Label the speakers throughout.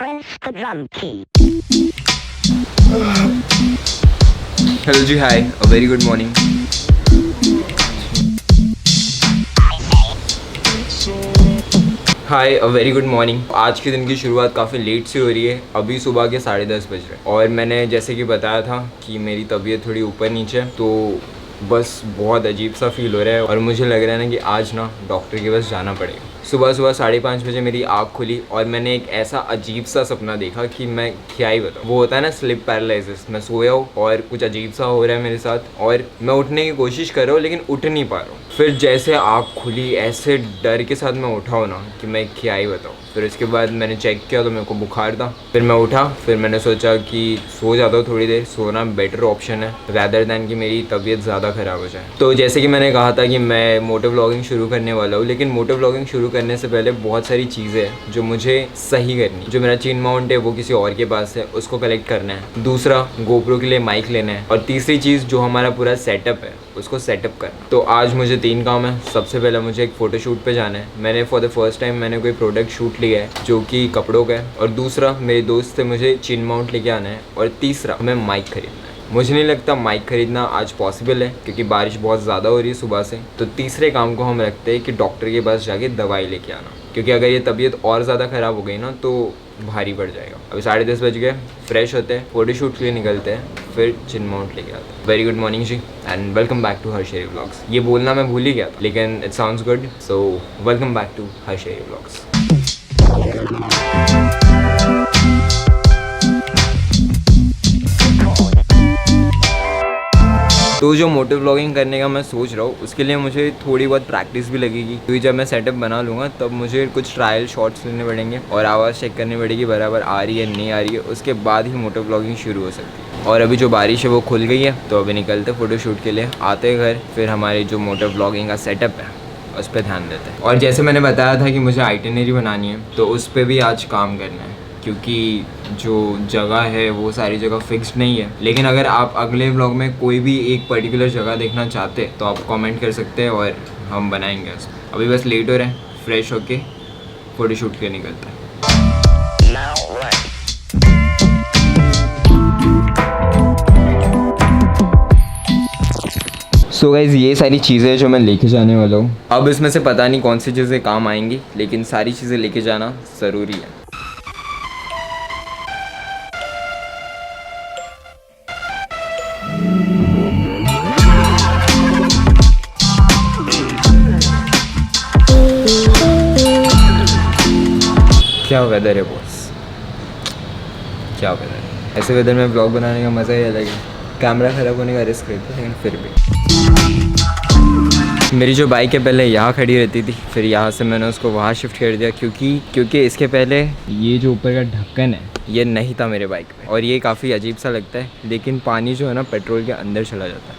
Speaker 1: Press the drum key.
Speaker 2: Hello जी, hi, a very good morning. Hi, a very good morning. आज के दिन की शुरुआत काफ़ी लेट से हो रही है। अभी सुबह के 10:30 बज रहे हैं और मैंने जैसे कि बताया था कि मेरी तबीयत थोड़ी ऊपर नीचे है, तो बस बहुत अजीब सा फील हो रहा है और मुझे लग रहा है ना कि आज ना डॉक्टर के पास जाना पड़ेगा। सुबह सुबह 5:30 बजे मेरी आँख खुली और मैंने एक ऐसा अजीब सा सपना देखा कि मैं क्या ही बताऊँ। वो होता है ना स्लिप पैरालिसिस। मैं सोया हूँ और कुछ अजीब सा हो रहा है मेरे साथ और मैं उठने की कोशिश कर रहा हूँ लेकिन उठ नहीं पा रहा हूँ। फिर जैसे आँख खुली ऐसे डर के साथ मैं उठा हूँ ना कि मैं क्या ही बताऊँ। फिर इसके बाद मैंने चेक किया तो मेरे को बुखार था। फिर मैं उठा, फिर मैंने सोचा कि सो जाता हूँ थोड़ी देर। सोना बेटर ऑप्शन है रैदर दैन कि मेरी तबीयत ज़्यादा ख़राब हो जाए। तो जैसे कि मैंने कहा था कि मैं मोटो व्लॉगिंग शुरू करने वाला हूँ, लेकिन मोटो व्लॉगिंग शुरू करने से पहले बहुत सारी चीज़ें हैं जो मुझे सही करनी। जो मेरा चेन माउंट है वो किसी और के पास है, उसको कलेक्ट करना है। दूसरा, गोप्रो के लिए माइक लेना है। और तीसरी चीज़ जो हमारा पूरा सेटअप है उसको सेटअप करना। तो आज मुझे 3 काम है। सबसे पहले मुझे एक फ़ोटोशूट पे जाना है। मैंने फॉर द फर्स्ट टाइम मैंने कोई प्रोडक्ट शूट लिया है जो कि कपड़ों का है। और दूसरा, मेरे दोस्त से मुझे चिन माउंट लेके आना है। और तीसरा, हमें माइक खरीदना है। मुझे नहीं लगता माइक खरीदना आज पॉसिबल है क्योंकि बारिश बहुत ज़्यादा हो रही है सुबह से। तो तीसरे काम को हम रखते हैं कि डॉक्टर के पास जाके दवाई लेके आना, क्योंकि अगर ये तबीयत और ज़्यादा ख़राब हो गई ना तो भारी पड़ जाएगा। अभी 10:30 बज गए, फ्रेश होते हैं, फोटोशूट के लिए निकलते हैं, फिर चिन माउंट लेके आते हैं। वेरी गुड मॉर्निंग जी and welcome back to Harsheri vlogs. ये बोलना मैं भूल ही गया था लेकिन it sounds good, so welcome back to Harsheri vlogs. तो जो मोटो व्लॉगिंग करने का मैं सोच रहा हूँ उसके लिए मुझे थोड़ी बहुत प्रैक्टिस भी लगेगी, क्योंकि जब मैं सेटअप बना लूँगा तब मुझे कुछ ट्रायल शॉट्स लेने पड़ेंगे और आवाज़ चेक करनी पड़ेगी बराबर आ रही है नहीं आ रही है। उसके बाद ही मोटो व्लॉगिंग शुरू हो सकती है। और अभी जो बारिश है वो खुल गई है तो अभी निकलते फ़ोटोशूट के लिए। आते घर फिर हमारी जो मोटो व्लॉगिंग का सेटअप है उस पर ध्यान देते हैं। और जैसे मैंने बताया था कि मुझे आइटिनरी बनानी है तो उस पर भी आज काम करना है, क्योंकि जो जगह है वो सारी जगह फिक्स्ड नहीं है। लेकिन अगर आप अगले व्लॉग में कोई भी एक पर्टिकुलर जगह देखना चाहते हैं तो आप कमेंट कर सकते हैं और हम बनाएंगे उसको। अभी बस लेट हो रहे हैं, फ्रेश होके फ़ोटोशूट के लिए निकलते हैं। सो गाइज़, ये सारी चीज़ें जो मैं लेके जाने वाला हूँ। अब इसमें से पता नहीं कौन सी चीज़ें काम आएंगी, लेकिन सारी चीज़ें लेके जाना ज़रूरी है। क्या वेदर है बॉस, क्या वेदर है। ऐसे वेदर में ब्लॉग बनाने का मज़ा ही अलग है। कैमरा ख़राब होने का रिस्क रहता है लेकिन फिर भी। मेरी जो बाइक है पहले यहाँ खड़ी रहती थी, फिर यहाँ से मैंने उसको वहाँ शिफ्ट कर दिया क्योंकि इसके पहले ये जो ऊपर का ढक्कन है ये नहीं था मेरे बाइक पे। और ये काफ़ी अजीब सा लगता है, लेकिन पानी जो है ना पेट्रोल के अंदर चला जाता है,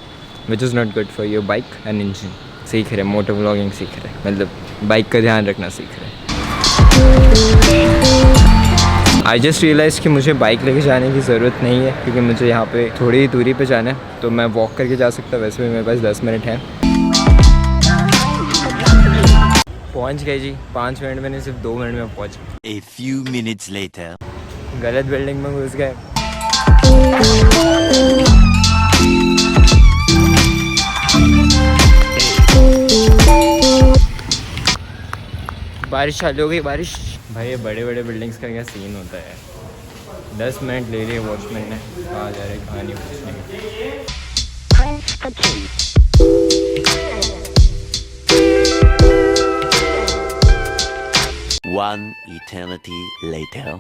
Speaker 2: which is not good for your bike and engine. सीख रहे, मोटो व्लॉगिंग सीख रहे, मतलब बाइक का ध्यान रखना सीख रहे। आई जस्ट रियलाइज़ कि मुझे बाइक लेके जाने की ज़रूरत नहीं है, क्योंकि मुझे यहाँ पे थोड़ी ही दूरी पे जाना है तो मैं वॉक करके जा सकता। वैसे भी मेरे पास 10 मिनट हैं। पहुँच गए जी, 5 मिनट में नहीं, सिर्फ 2 मिनट में पहुँच गए।
Speaker 3: A few minutes later.
Speaker 2: गलत बिल्डिंग में घुस गए। बारिश चालू हो गई, बारिश। भाई ये बड़े बड़े बिल्डिंग्स का क्या सीन होता है। 10 मिनट ले लिए वॉचमैन ने, कहाँ जा रहे कहाँ नहीं पूछने।
Speaker 1: Press the key.
Speaker 3: One eternity later.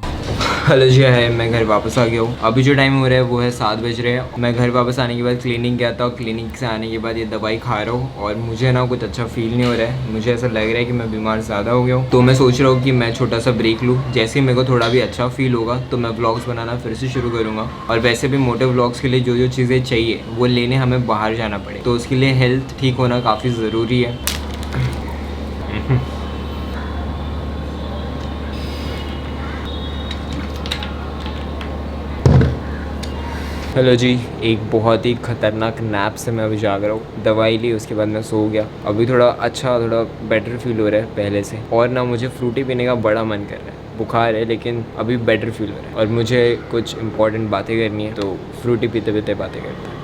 Speaker 2: Hello जी, है मैं घर वापस आ गया हूँ। अभी जो टाइम हो रहा है वो है 7 बज रहे हैं। मैं घर वापस आने के बाद क्लिनिक गया था। क्लिनिक से आने के बाद ये दवाई खा रहा हूँ और मुझे ना कुछ अच्छा फील नहीं हो रहा है। मुझे ऐसा लग रहा है कि मैं बीमार ज़्यादा हो गया हूँ। तो मैं सोच रहा हूँ कि मैं छोटा सा ब्रेक लूँ। जैसे ही मेरे को थोड़ा भी अच्छा फील होगा तो मैं व्लॉग्स बनाना फिर से शुरू करूँगा। और वैसे भी मोटे व्लॉग्स के लिए जो जो चीज़ें चाहिए वो लेने हमें बाहर जाना पड़े, तो उसके लिए हेल्थ ठीक होना काफ़ी ज़रूरी है। हेलो जी, एक बहुत ही ख़तरनाक नैप से मैं अभी जाग रहा हूँ। दवाई ली, उसके बाद मैं सो गया। अभी थोड़ा बेटर फील हो रहा है पहले से। और ना मुझे फ्रूटी पीने का बड़ा मन कर रहा है, बुखार है, लेकिन अभी बेटर फील हो रहा है और मुझे कुछ इंपॉर्टेंट बातें करनी है, तो फ्रूटी पीते पीते बातें करते हैं।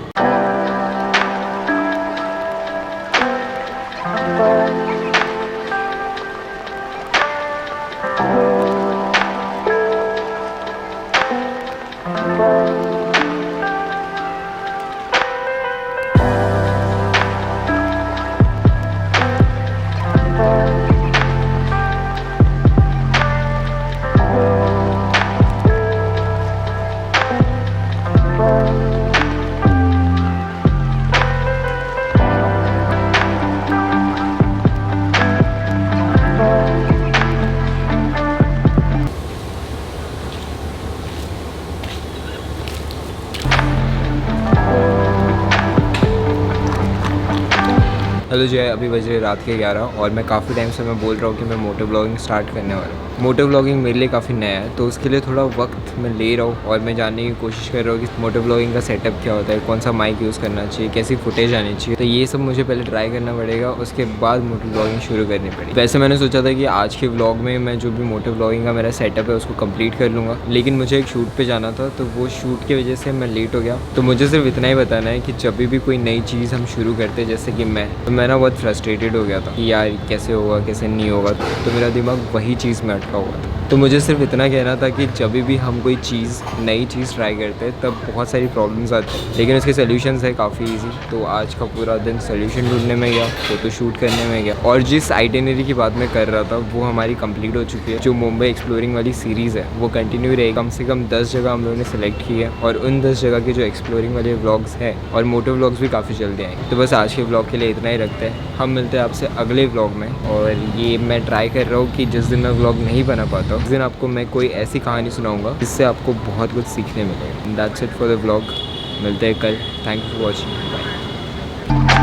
Speaker 2: हेलो जय, अभी बजे रात के 11 और मैं काफ़ी टाइम से मैं बोल रहा हूँ कि मैं मोटो ब्लॉगिंग स्टार्ट करने वाला हूँ। मोटो ब्लॉगिंग मेरे लिए काफ़ी नया है, तो उसके लिए थोड़ा वक्त मैं ले रहा हूँ और मैं जानने की कोशिश कर रहा हूँ कि मोटो ब्लॉगिंग का सेटअप क्या होता है, कौन सा माइक यूज़ करना चाहिए, कैसी फुटेज आनी चाहिए। तो ये सब मुझे पहले ट्राई करना पड़ेगा, उसके बाद मोटो ब्लॉगिंग शुरू करनी पड़ेगी। वैसे मैंने सोचा था कि आज के व्लॉग में मैं जो भी मोटो ब्लॉगिंग का मेरा सेटअप है उसको कंप्लीट कर लूँगा, लेकिन मुझे एक शूट पर जाना था, तो वो शूट की वजह से मैं लेट हो गया। तो मुझे सिर्फ इतना ही बताना है कि जब भी कोई नई चीज़ हम शुरू करते हैं, जैसे कि मैं ना बहुत फ्रस्ट्रेटेड हो गया था कि यार कैसे होगा कैसे नहीं होगा, तो मेरा दिमाग वही चीज़ में अटका हुआ था। तो मुझे सिर्फ इतना कहना था कि जब भी हम कोई चीज़ नई चीज़ ट्राई करते हैं तब बहुत सारी प्रॉब्लम्स आती हैं, लेकिन उसके सोल्यूशंस है काफ़ी इजी। तो आज का पूरा दिन सोल्यूशन ढूंढने में गया, फोटो शूट करने में गया, और जिस आइटिनरी की बात मैं कर रहा था वो हमारी कंप्लीट हो चुकी है। जो मुंबई एक्सप्लोरिंग वाली सीरीज़ है वो कंटिन्यू रहेगी। कम से कम 10 जगह हम लोगों ने सेलेक्ट की है और उन 10 जगह के जो एक्सप्लोरिंग वाले व्लॉग्स हैं और मोटो व्लॉग्स भी काफ़ी जल्दी आएंगे। तो बस आज के व्लॉग के लिए इतना ही रखते हैं, हम मिलते हैं आपसे अगले व्लॉग में। और ये मैं ट्राई कर रहा हूँ कि जिस दिन मैं व्लॉग नहीं बना पाता उस दिन आपको मैं कोई ऐसी कहानी सुनाऊंगा जिससे आपको बहुत कुछ सीखने मिलेगा। That's it for the vlog, मिलते हैं कल। Thank you for watching, bye.